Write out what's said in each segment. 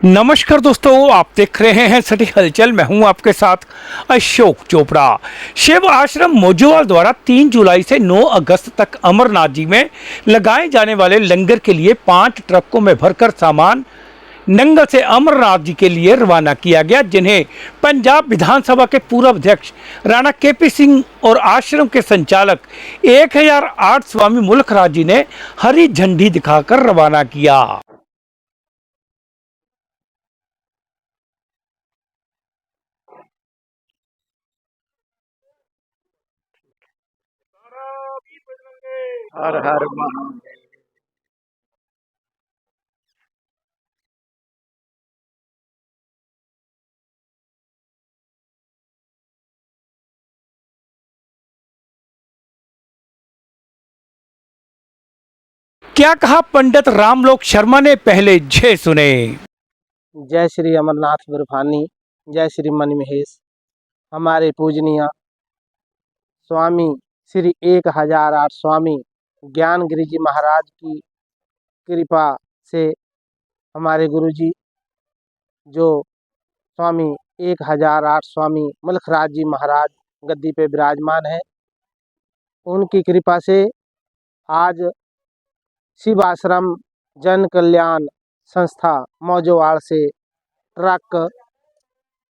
नमस्कार दोस्तों, आप देख रहे हैं सटीक हलचल। मैं हूं आपके साथ अशोक चोपड़ा। शिव आश्रम मोजोवाल द्वारा 3 जुलाई से 9 अगस्त तक अमरनाथ जी में लगाए जाने वाले लंगर के लिए 5 ट्रकों में भरकर सामान नंगल से अमरनाथ जी के लिए रवाना किया गया, जिन्हें पंजाब विधानसभा के पूर्व अध्यक्ष राणा केपी सिंह और आश्रम के संचालक 1008 स्वामी मुल्क राज जी ने हरी झंडी दिखाकर रवाना किया। हर हर महादेव। क्या कहा पंडित रामलोक शर्मा ने, पहले जय सुने। जय श्री अमरनाथ बर्फानी, जय श्री मणि महेश। हमारे पूजनीय स्वामी श्री 1008 स्वामी ज्ञानगिरी जी महाराज की कृपा से हमारे गुरुजी जो स्वामी 1008 स्वामी मुल्खराज जी महाराज गद्दी पे विराजमान है, उनकी कृपा से आज शिव आश्रम जन कल्याण संस्था मौजोवाड़ से ट्रक,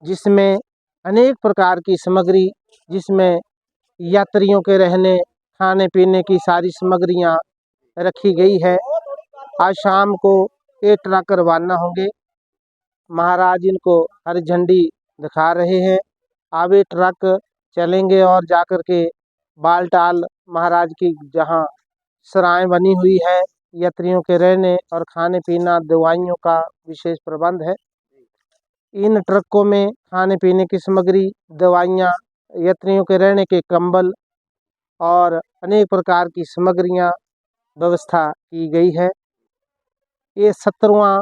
जिसमें अनेक प्रकार की सामग्री, जिसमें यात्रियों के रहने खाने पीने की सारी सामग्रियां रखी गई है। आज शाम को ये ट्रक रवाना होंगे। महाराज इनको हरी झंडी दिखा रहे हैं। अब ये ट्रक चलेंगे और जाकर के बालटाल महाराज की जहां सराय बनी हुई है, यात्रियों के रहने और खाने पीना दवाइयों का विशेष प्रबंध है। इन ट्रकों में खाने पीने की सामग्री, दवाइयाँ, यात्रियों के रहने के कंबल और अनेक प्रकार की सामग्रियाँ व्यवस्था की गई है। ये 17वां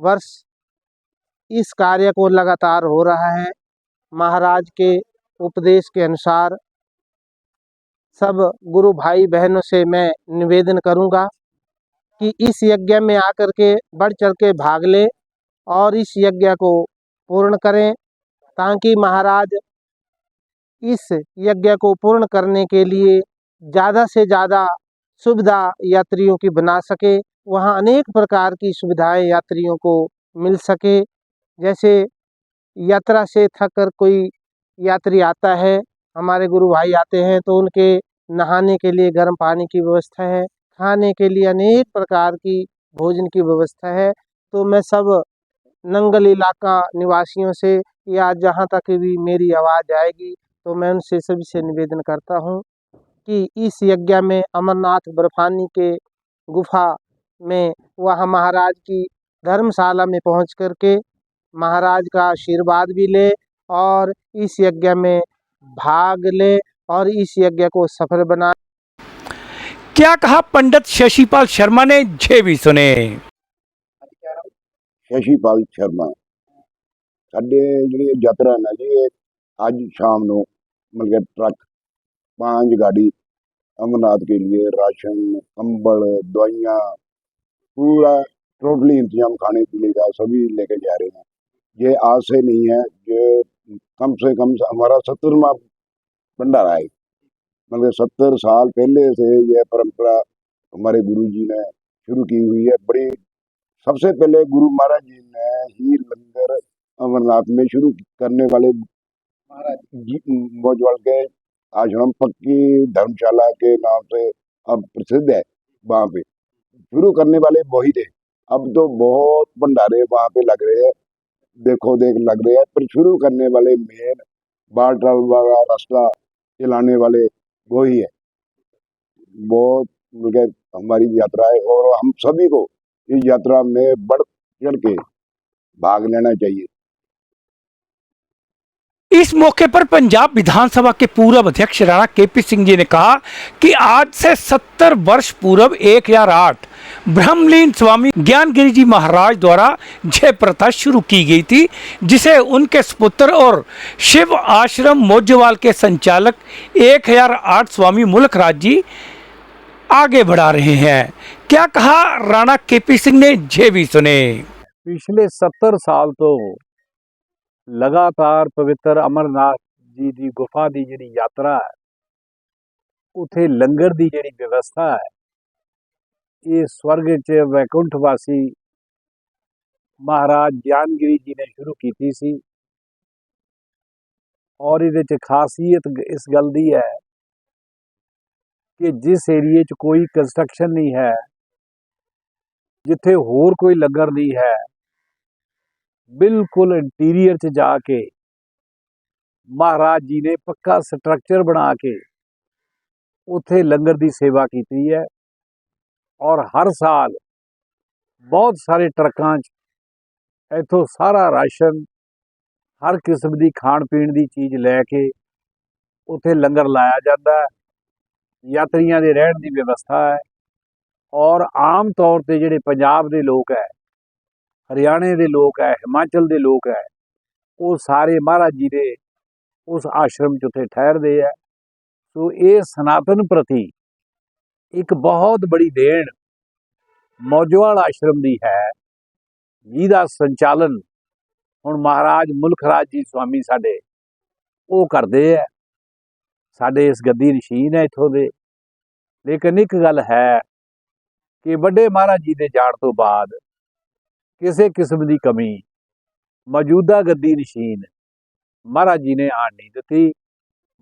वर्ष इस कार्य को लगातार हो रहा है। महाराज के उपदेश के अनुसार सब गुरु भाई बहनों से मैं निवेदन करूंगा कि इस यज्ञ में आकर के बढ़ चढ़ के भाग ले और इस यज्ञ को पूर्ण करें, ताकि महाराज इस यज्ञ को पूर्ण करने के लिए ज़्यादा से ज़्यादा सुविधा यात्रियों की बना सके। वहाँ अनेक प्रकार की सुविधाएं यात्रियों को मिल सके। जैसे यात्रा से थक कर कोई यात्री आता है, हमारे गुरु भाई आते हैं, तो उनके नहाने के लिए गर्म पानी की व्यवस्था है, खाने के लिए अनेक प्रकार की भोजन की व्यवस्था है। तो मैं सब नंगल इलाका निवासियों से, या जहाँ तक भी मेरी आवाज़ जाएगी, तो मैं उनसे सभी से निवेदन करता हूँ कि इस यज्ञ में अमरनाथ बर्फानी के गुफा में वहाँ महाराज की धर्मशाला में पहुँच करके महाराज का आशीर्वाद भी ले और इस यज्ञ में भाग ले और इस यज्ञ को सफल बना। क्या कहा पंडित शशिपाल शर्मा ने, जय भी सुने। शशिपाल शर्मा, साडे जिहड़ी यात्रा ना जी, अज शाम नूं मतलब ट्रक 5 गाड़ी अमरनाथ के लिए राशन, कंबल, दवाइयाँ, पूरा टोटली इंतजाम खाने पीने का सभी लेके जा रहे हैं। ये आज से नहीं है, ये कम से कम हमारा 70वां भंडारा है। मतलब 70 साल पहले से यह परंपरा हमारे गुरु जी ने शुरू की हुई है। बड़ी सबसे पहले गुरु महाराज जी ने ही लंगर अमरनाथ में शुरू करने वाले मौजवाल के आश्रम पक्की धर्मशाला के नाम से अब प्रसिद्ध है। वहाँ पे शुरू करने वाले वही थे। अब तो बहुत भंडारे वहाँ पे लग रहे हैं, देखो देख लग रहे हैं, पर शुरू करने वाले मेन बालटाल वाला रास्ता चलाने वाले वही है। बहुत हमारी यात्रा है और हम सभी को इस यात्रा में बढ़ चढ़ के भाग लेना चाहिए। इस मौके पर पंजाब विधानसभा के पूर्व अध्यक्ष राणा केपी सिंह जी ने कहा कि आज से 70 वर्ष पूर्व 1008 ब्रह्मलीन स्वामी ज्ञानगिरी जी महाराज द्वारा जय प्रथा शुरू की गई थी, जिसे उनके सुपुत्र और शिव आश्रम मोजोवाल के संचालक 1008 स्वामी मुल्क राज जी आगे बढ़ा रहे हैं। क्या कहा राणा केपी सिंह ने, जय भी सुने। ਪਿਛਲੇ 70 ਸਾਲ ਤੋਂ ਲਗਾਤਾਰ ਪਵਿੱਤਰ ਅਮਰਨਾਥ ਜੀ ਦੀ ਗੁਫਾ ਦੀ ਜਿਹੜੀ ਯਾਤਰਾ ਹੈ, ਉਥੇ ਲੰਗਰ ਦੀ ਜਿਹੜੀ ਵਿਵਸਥਾ ਹੈ, ਇਹ ਸਵਰਗ 'ਚ ਵੈਕੁੰਠ ਵਾਸੀ ਮਹਾਰਾਜ ਗਿਆਨਗਿਰੀ ਜੀ ਨੇ ਸ਼ੁਰੂ ਕੀਤੀ ਸੀ। ਔਰ ਇਹਦੇ 'ਚ ਖਾਸੀਅਤ ਇਸ ਗੱਲ ਦੀ ਹੈ ਕਿ ਜਿਸ ਏਰੀਏ 'ਚ ਕੋਈ ਕੰਸਟਰਕਸ਼ਨ ਨਹੀਂ ਹੈ, ਜਿੱਥੇ ਹੋਰ ਕੋਈ ਲੰਗਰ ਨਹੀਂ ਹੈ, ਬਿਲਕੁਲ ਇੰਟੀਰੀਅਰ 'ਚ ਜਾ ਕੇ ਮਹਾਰਾਜ ਜੀ ਨੇ ਪੱਕਾ ਸਟਰਕਚਰ ਬਣਾ ਕੇ ਉੱਥੇ ਲੰਗਰ ਦੀ ਸੇਵਾ ਕੀਤੀ ਹੈ। ਔਰ ਹਰ ਸਾਲ ਬਹੁਤ ਸਾਰੇ ਟਰੱਕਾਂ 'ਚ ਇੱਥੋਂ ਸਾਰਾ ਰਾਸ਼ਨ, ਹਰ ਕਿਸਮ ਦੀ ਖਾਣ ਪੀਣ ਦੀ ਚੀਜ਼ ਲੈ ਕੇ ਉੱਥੇ ਲੰਗਰ ਲਾਇਆ ਜਾਂਦਾ ਹੈ। ਯਾਤਰੀਆਂ ਦੇ ਰਹਿਣ ਦੀ ਵਿਵਸਥਾ ਹੈ। ਔਰ ਆਮ ਤੌਰ 'ਤੇ ਜਿਹੜੇ ਪੰਜਾਬ ਦੇ ਲੋਕ ਹੈ, ਹਰਿਆਣੇ ਦੇ ਲੋਕ ਹੈ, ਹਿਮਾਚਲ ਦੇ ਲੋਕ ਹੈ, ਉਹ ਸਾਰੇ ਮਹਾਰਾਜ ਜੀ ਦੇ ਉਸ ਆਸ਼ਰਮ 'ਚ ਉੱਥੇ ਠਹਿਰਦੇ ਹੈ। ਸੋ ਇਹ ਸਨਾਤਨ ਪ੍ਰਤੀ ਇੱਕ ਬਹੁਤ ਬੜੀ ਦੇਣ ਮੌਜਵਾਲ ਆਸ਼ਰਮ ਦੀ ਹੈ, ਜਿਹਦਾ ਸੰਚਾਲਨ ਹੁਣ ਮਹਾਰਾਜ ਮੁਲਕ ਰਾਜ ਜੀ ਸਵਾਮੀ ਸਾਡੇ ਉਹ ਕਰਦੇ ਹੈ। ਸਾਡੇ ਇਸ ਗੱਦੀ ਨਸ਼ੀਨ ਹੈ ਇੱਥੋਂ ਦੇ। ਲੇਕਿਨ ਇੱਕ ਗੱਲ ਹੈ ਕਿ ਵੱਡੇ ਮਹਾਰਾਜ ਜੀ ਦੇ ਜਾਣ ਤੋਂ ਬਾਅਦ ਕਿਸੇ ਕਿਸਮ ਦੀ ਕਮੀ ਮੌਜੂਦਾ ਗੱਦੀ ਨਸ਼ੀਨ ਮਹਾਰਾਜ ਜੀ ਨੇ ਆਣ ਨਹੀਂ ਦਿੱਤੀ,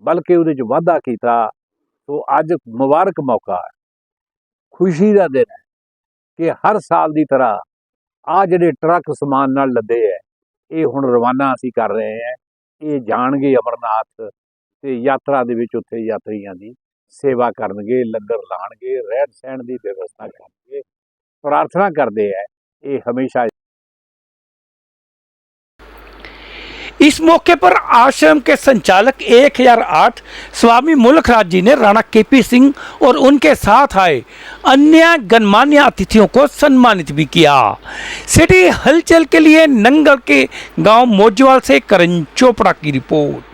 ਬਲਕਿ ਉਹਦੇ 'ਚ ਵਾਧਾ ਕੀਤਾ। ਸੋ ਅੱਜ ਮੁਬਾਰਕ ਮੌਕਾ ਹੈ, ਖੁਸ਼ੀ ਦਾ ਦਿਨ ਹੈ ਕਿ ਹਰ ਸਾਲ ਦੀ ਤਰ੍ਹਾਂ ਆਹ ਜਿਹੜੇ ਟਰੱਕ ਸਮਾਨ ਨਾਲ ਲੱਦੇ ਹੈ, ਇਹ ਹੁਣ ਰਵਾਨਾ ਅਸੀਂ ਕਰ ਰਹੇ ਹਾਂ। ਇਹ ਜਾਣਗੇ ਅਮਰਨਾਥ ਤੇ ਯਾਤਰਾ ਦੇ ਵਿੱਚ ਉੱਥੇ ਯਾਤਰੀਆਂ ਦੀ ਸੇਵਾ ਕਰਨਗੇ, ਲੰਗਰ ਲਾਣਗੇ, ਰਹਿਣ ਸਹਿਣ ਦੀ ਵਿਵਸਥਾ ਕਰਨਗੇ। ਪ੍ਰਾਰਥਨਾ ਕਰਦੇ ਹੈ ਇਹ हमेशा। इस मौके पर आश्रम के संचालक 1008 स्वामी मुल्क राज जी ने राणा केपी सिंह और उनके साथ आए अन्य गणमान्य अतिथियों को सम्मानित भी किया। सिटी हलचल के लिए नंगल के गांव मोजवाल से करण चोपड़ा की रिपोर्ट।